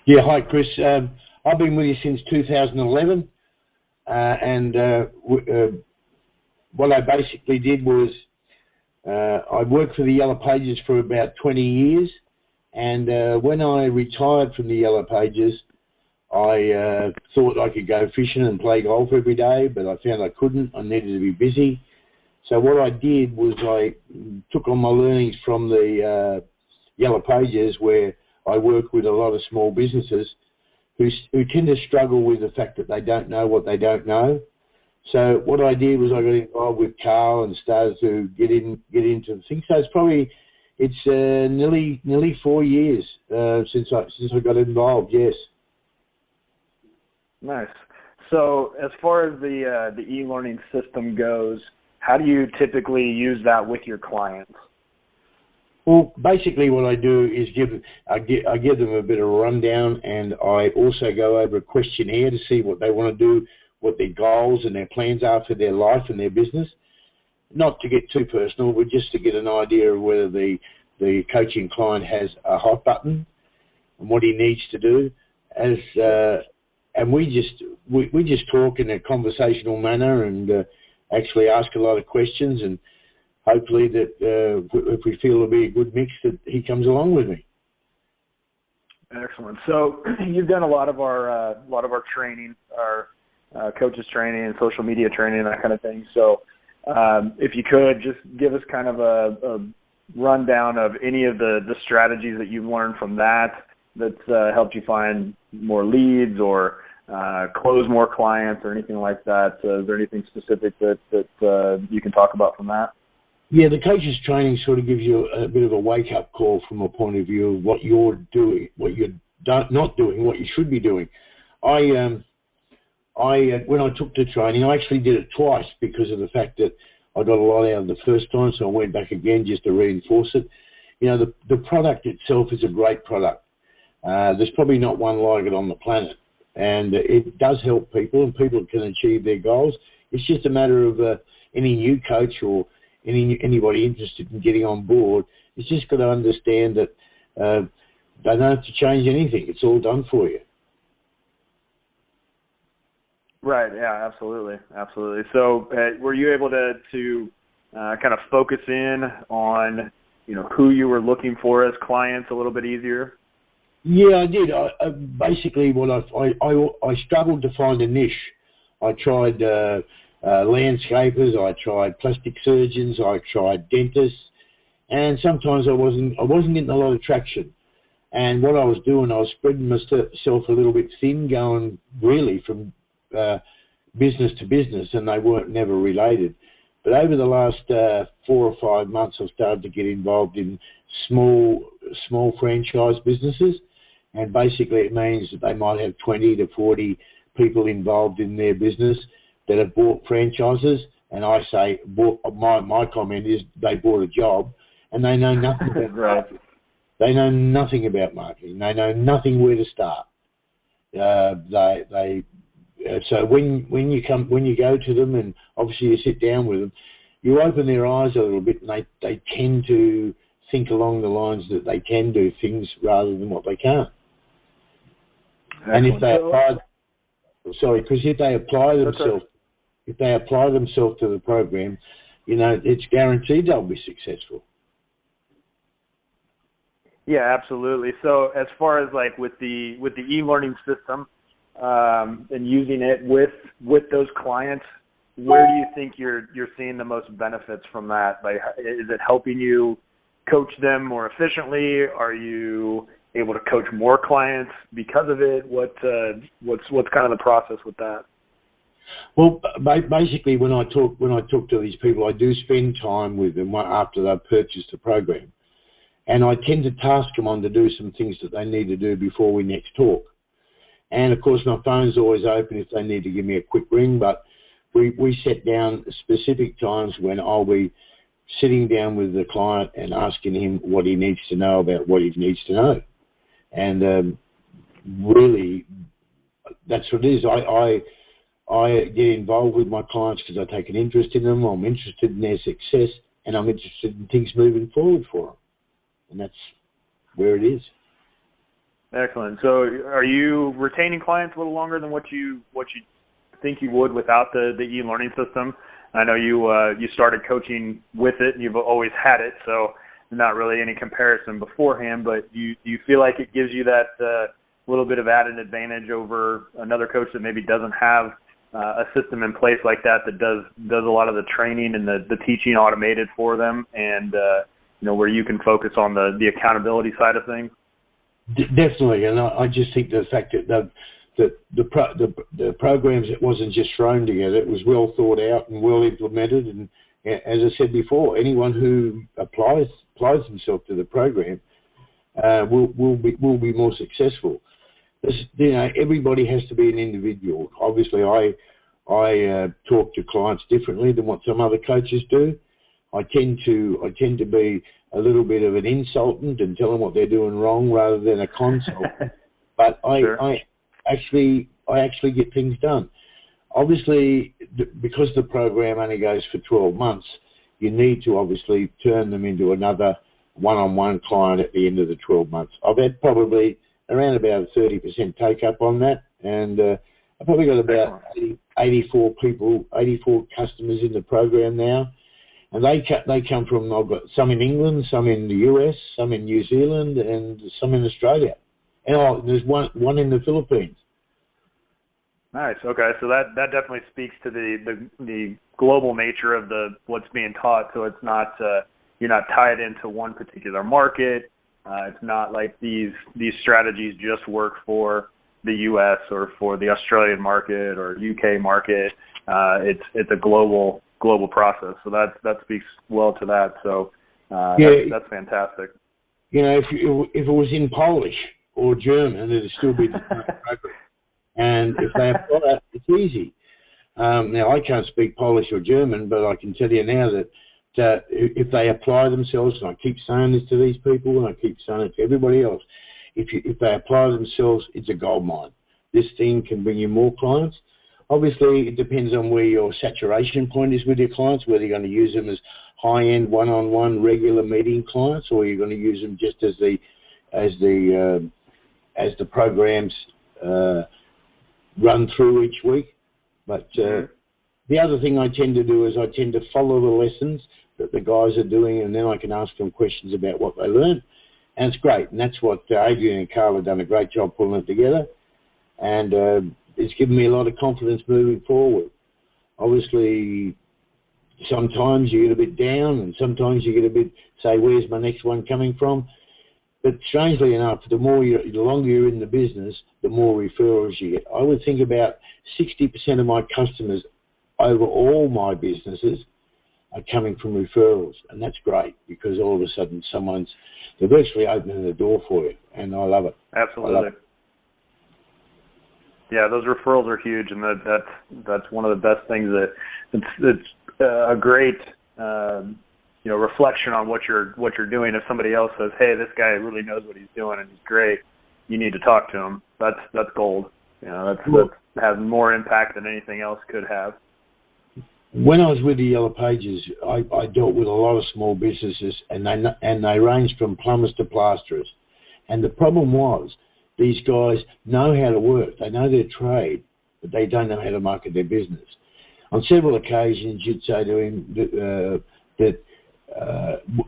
Yeah, hi, Chris. I've been with you since 2011, what I basically did was I worked for the Yellow Pages for about 20 years, and when I retired from the Yellow Pages, I thought I could go fishing and play golf every day, but I found I couldn't. I needed to be busy. So what I did was I took on my learnings from the Yellow Pages, where I work with a lot of small businesses who tend to struggle with the fact that they don't know what they don't know. So what I did was I got involved with Carl and started to get into the thing. So it's nearly 4 years since I got involved. Yes. Nice. So as far as the e-learning system goes, how do you typically use that with your clients? Well, basically what I do is I give them a bit of a rundown, and I also go over a questionnaire to see what they want to do, what their goals and their plans are for their life and their business. Not to get too personal, but just to get an idea of whether the coaching client has a hot button and what he needs to do. And we just talk in a conversational manner and actually ask a lot of questions, and hopefully that if we feel it'll be a good mix, that he comes along with me. Excellent. So you've done a lot of our training, our coaches training and social media training and that kind of thing. So if you could just give us kind of a rundown of any of the strategies that you've learned from that's helped you find more leads or close more clients or anything like that. Is there anything specific that you can talk about from that? Yeah, the coaches training sort of gives you a bit of a wake-up call from a point of view of what you're doing, what you're not doing, what you should be doing. When I took the training, I actually did it twice because of the fact that I got a lot out of the first time, so I went back again just to reinforce it. You know, the product itself is a great product. There's probably not one like it on the planet, and it does help people, and people can achieve their goals. It's just a matter of any new coach or anybody interested in getting on board. It's just got to understand that they don't have to change anything. It's all done for you. Right. Yeah. Absolutely. Absolutely. So, were you able to kind of focus in on who you were looking for as clients a little bit easier? Yeah, I did. Basically, what I struggled to find a niche. I tried landscapers. I tried plastic surgeons. I tried dentists, and sometimes I wasn't getting a lot of traction. And what I was doing, I was spreading myself a little bit thin, going really from business to business, and they weren't never related. But over the last 4 or 5 months, I've started to get involved in small franchise businesses, and basically it means that they might have 20 to 40 people involved in their business that have bought franchises. And I say, my comment is they bought a job, and they know nothing about marketing. They know nothing about marketing. They know nothing where to start. So when you go to them, and obviously you sit down with them, you open their eyes a little bit, and they tend to think along the lines that they can do things rather than what they can't. Excellent. And if they apply themselves to the program, it's guaranteed they'll be successful. Yeah, absolutely. So as far as like with the e-learning system and using it with those clients, where do you think you're seeing the most benefits from that? Like, is it helping you coach them more efficiently? Are you able to coach more clients because of it? What's kind of the process with that? Well, basically, when I talk to these people, I do spend time with them after they've purchased the program, and I tend to task them on to do some things that they need to do before we next talk. And of course, my phone's always open if they need to give me a quick ring. But we set down specific times when I'll be sitting down with the client and asking him what he needs to know about what he needs to know. And really, that's what it is. I get involved with my clients because I take an interest in them. I'm interested in their success, and I'm interested in things moving forward for them. And that's where it is. Excellent. So are you retaining clients a little longer than what you think you would without the e-learning system? I know you started coaching with it, and you've always had it, so not really any comparison beforehand, but you feel like it gives you that little bit of added advantage over another coach that maybe doesn't have a system in place like that does a lot of the training and the teaching automated for them, and where you can focus on the accountability side of things? Definitely, and I just think the fact that the programs, it wasn't just thrown together, it was well thought out and well implemented, and as I said before, anyone who applies himself to the program will be more successful. Everybody has to be an individual. Obviously, I talk to clients differently than what some other coaches do. I tend to be a little bit of an insultant and tell them what they're doing wrong rather than a consultant. But I actually get things done. Obviously, because the program only goes for 12 months, you need to obviously turn them into another one-on-one client at the end of the 12 months. I've had probably around about a 30% take up on that, and I've probably got about 84 customers in the program now. And they come from, I've got some in England, some in the US, some in New Zealand, and some in Australia. And there's one in the Philippines. Nice. Okay, so that definitely speaks to the global nature of what's being taught. So it's not you're not tied into one particular market. It's not like these strategies just work for the US or for the Australian market or UK market. It's a global process. So that speaks well to that. So that's fantastic. If it was in Polish or German, it'd still be the same program. And if they apply that, it's easy. Now, I can't speak Polish or German, but I can tell you now that if they apply themselves, and I keep saying this to these people, and I keep saying it to everybody else, if they apply themselves, it's a gold mine. This thing can bring you more clients. Obviously, it depends on where your saturation point is with your clients, whether you're going to use them as high-end, one-on-one, regular meeting clients, or you're going to use them just as the programs run through each week. But the other thing I tend to do is I tend to follow the lessons that the guys are doing, and then I can ask them questions about what they learned. And it's great. And that's what Adrian and Carl have done a great job pulling it together. And it's given me a lot of confidence moving forward. Obviously, sometimes you get a bit down, and sometimes you get a bit, say, where's my next one coming from? But strangely enough, the longer you're in the business, the more referrals you get. I would think about 60% of my customers over all my businesses are coming from referrals, and that's great because all of a sudden they're virtually opening the door for you, and I love it. Absolutely. Yeah, those referrals are huge, and that's one of the best things. It's a great reflection on what you're doing. If somebody else says, "Hey, this guy really knows what he's doing and he's great," you need to talk to him. That's gold. That has more impact than anything else could have. When I was with the Yellow Pages, I dealt with a lot of small businesses, and they ranged from plumbers to plasterers. And the problem was, these guys know how to work. They know their trade, but they don't know how to market their business. On several occasions, you'd say to him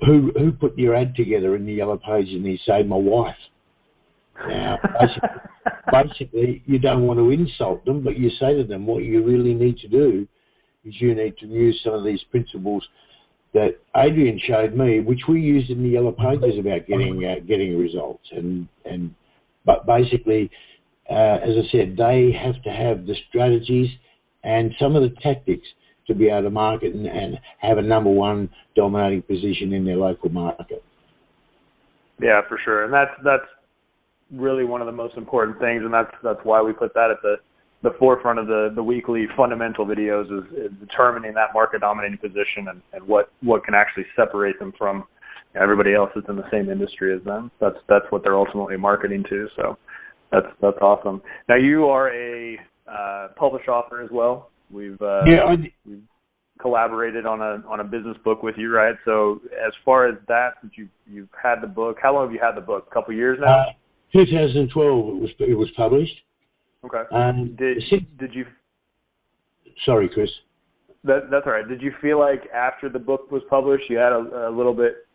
who put your ad together in the Yellow Pages, and he'd say, my wife. Now, basically, you don't want to insult them, but you say to them, what you really need to do is you need to use some of these principles that Adrian showed me, which we used in the Yellow Pages about getting results. But basically, as I said, they have to have the strategies and some of the tactics to be able to market and have a number one dominating position in their local market. Yeah, for sure. And that's really one of the most important things, and that's why we put that at the forefront of the weekly fundamental videos is determining that market dominating position and what can actually separate them from everybody else that's in the same industry as them. That's what they're ultimately marketing to. So that's awesome. Now you are a published author as well. We've collaborated on a business book with you, right? So as far as that, since you've had the book, how long have you had the book? A couple of years now? 2012 it was published. Okay. Did you? Sorry, Chris. That's all right. Did you feel like after the book was published, you had a little bit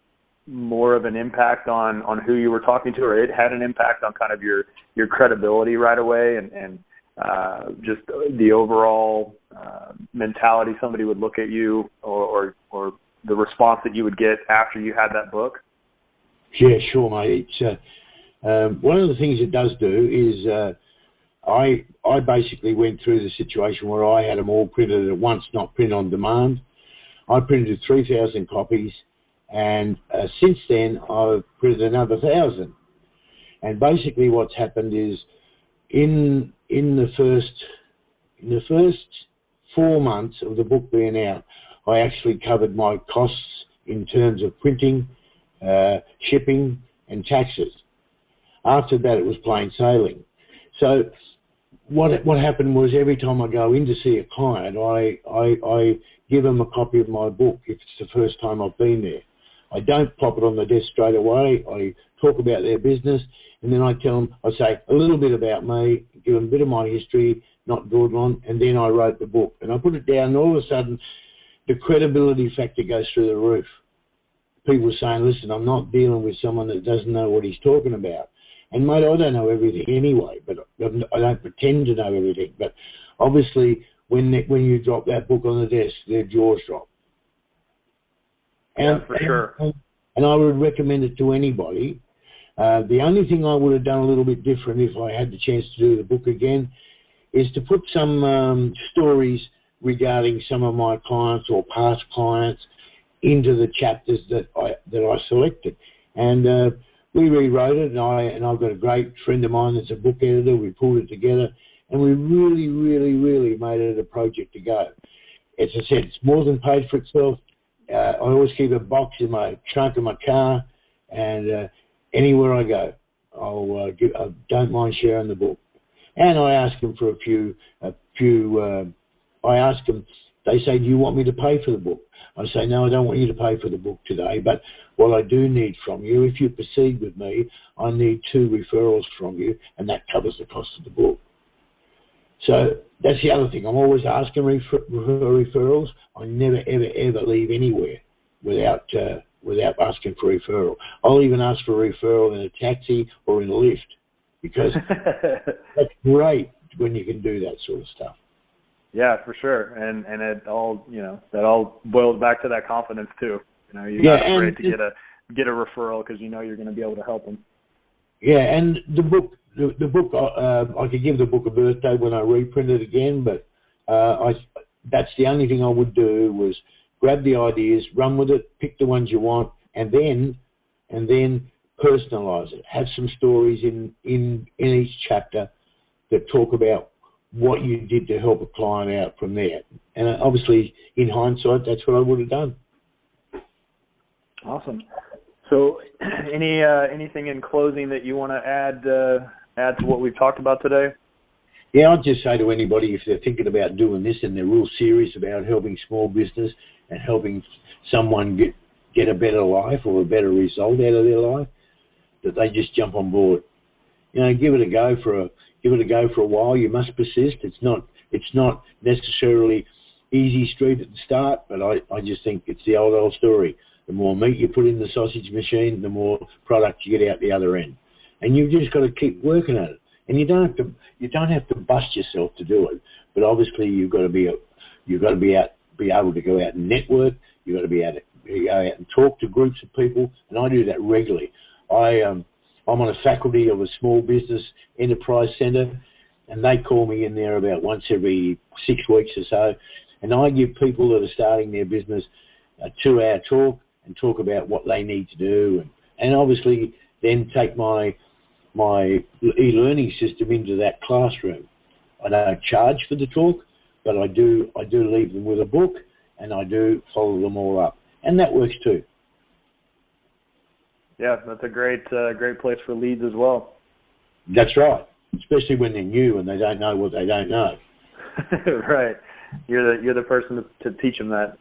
more of an impact on who you were talking to, or it had an impact on kind of your credibility right away, and just the overall mentality somebody would look at you, or the response that you would get after you had that book? Yeah, sure, mate. It's one of the things it does do is I basically went through the situation where I had them all printed at once, not print on demand. I printed 3,000 copies, and since then I've printed another 1,000. And basically what's happened is in the first 4 months of the book being out, I actually covered my costs in terms of printing, shipping and taxes. After that it was plain sailing. So what happened was every time I go in to see a client, I give them a copy of my book if it's the first time I've been there. I don't pop it on the desk straight away. I talk about their business, and then I tell them, I say a little bit about me, give them a bit of my history, not good one, and then I wrote the book. And I put it down, and all of a sudden, the credibility factor goes through the roof. People saying, listen, I'm not dealing with someone that doesn't know what he's talking about. And, mate, I don't know everything anyway, but I don't pretend to know everything. But obviously, when you drop that book on the desk, their jaws drop. Yeah, for sure. And I would recommend it to anybody. The only thing I would have done a little bit different if I had the chance to do the book again is to put some stories regarding some of my clients or past clients into the chapters that I selected. And we rewrote it, and I've got a great friend of mine that's a book editor. We pulled it together, and we really, really, really made it a project to go. As I said, it's more than paid for itself. I always keep a box in my trunk of my car, and anywhere I go, I don't mind sharing the book. And I ask them for a few. I ask them. They say, "Do you want me to pay for the book?" I say, "No, I don't want you to pay for the book today. But what I do need from you, if you proceed with me, I need 2 referrals from you, and that covers the cost of the book." So that's the other thing. I'm always asking for referrals. I never, ever, ever leave anywhere without asking for a referral. I'll even ask for a referral in a taxi or in a lift, because that's great when you can do that sort of stuff. Yeah, for sure. And it all, that all boils back to that confidence too. You're not afraid to get a referral because you're going to be able to help them. Yeah, and the book, I could give the book a birthday when I reprint it again, but that's the only thing I would do was grab the ideas, run with it, pick the ones you want, and then personalise it. Have some stories in each chapter that talk about what you did to help a client out from there. And obviously, in hindsight, that's what I would have done. Awesome. So, anything in closing that you want to add to what we've talked about today? Yeah, I'd just say to anybody, if they're thinking about doing this and they're real serious about helping small business and helping someone get a better life or a better result out of their life, that they just jump on board. Give it a go for a while. You must persist. It's not necessarily easy street at the start, but I just think it's the old story. The more meat you put in the sausage machine, the more product you get out the other end. And you've just got to keep working at it. And you don't have to bust yourself to do it. But obviously you've got to be able to go out and network. You've got to be able to go out and talk to groups of people. And I do that regularly. I'm on a faculty of a small business enterprise centre, and they call me in there about once every 6 weeks or so. And I give people that are starting their business a 2-hour talk and talk about what they need to do, and obviously then take my e-learning system into that classroom. I don't charge for the talk, but I do leave them with a book, and I do follow them all up, and that works too. Yeah, that's a great place for leads as well. That's right, especially when they're new and they don't know what they don't know. Right, you're the person to teach them that.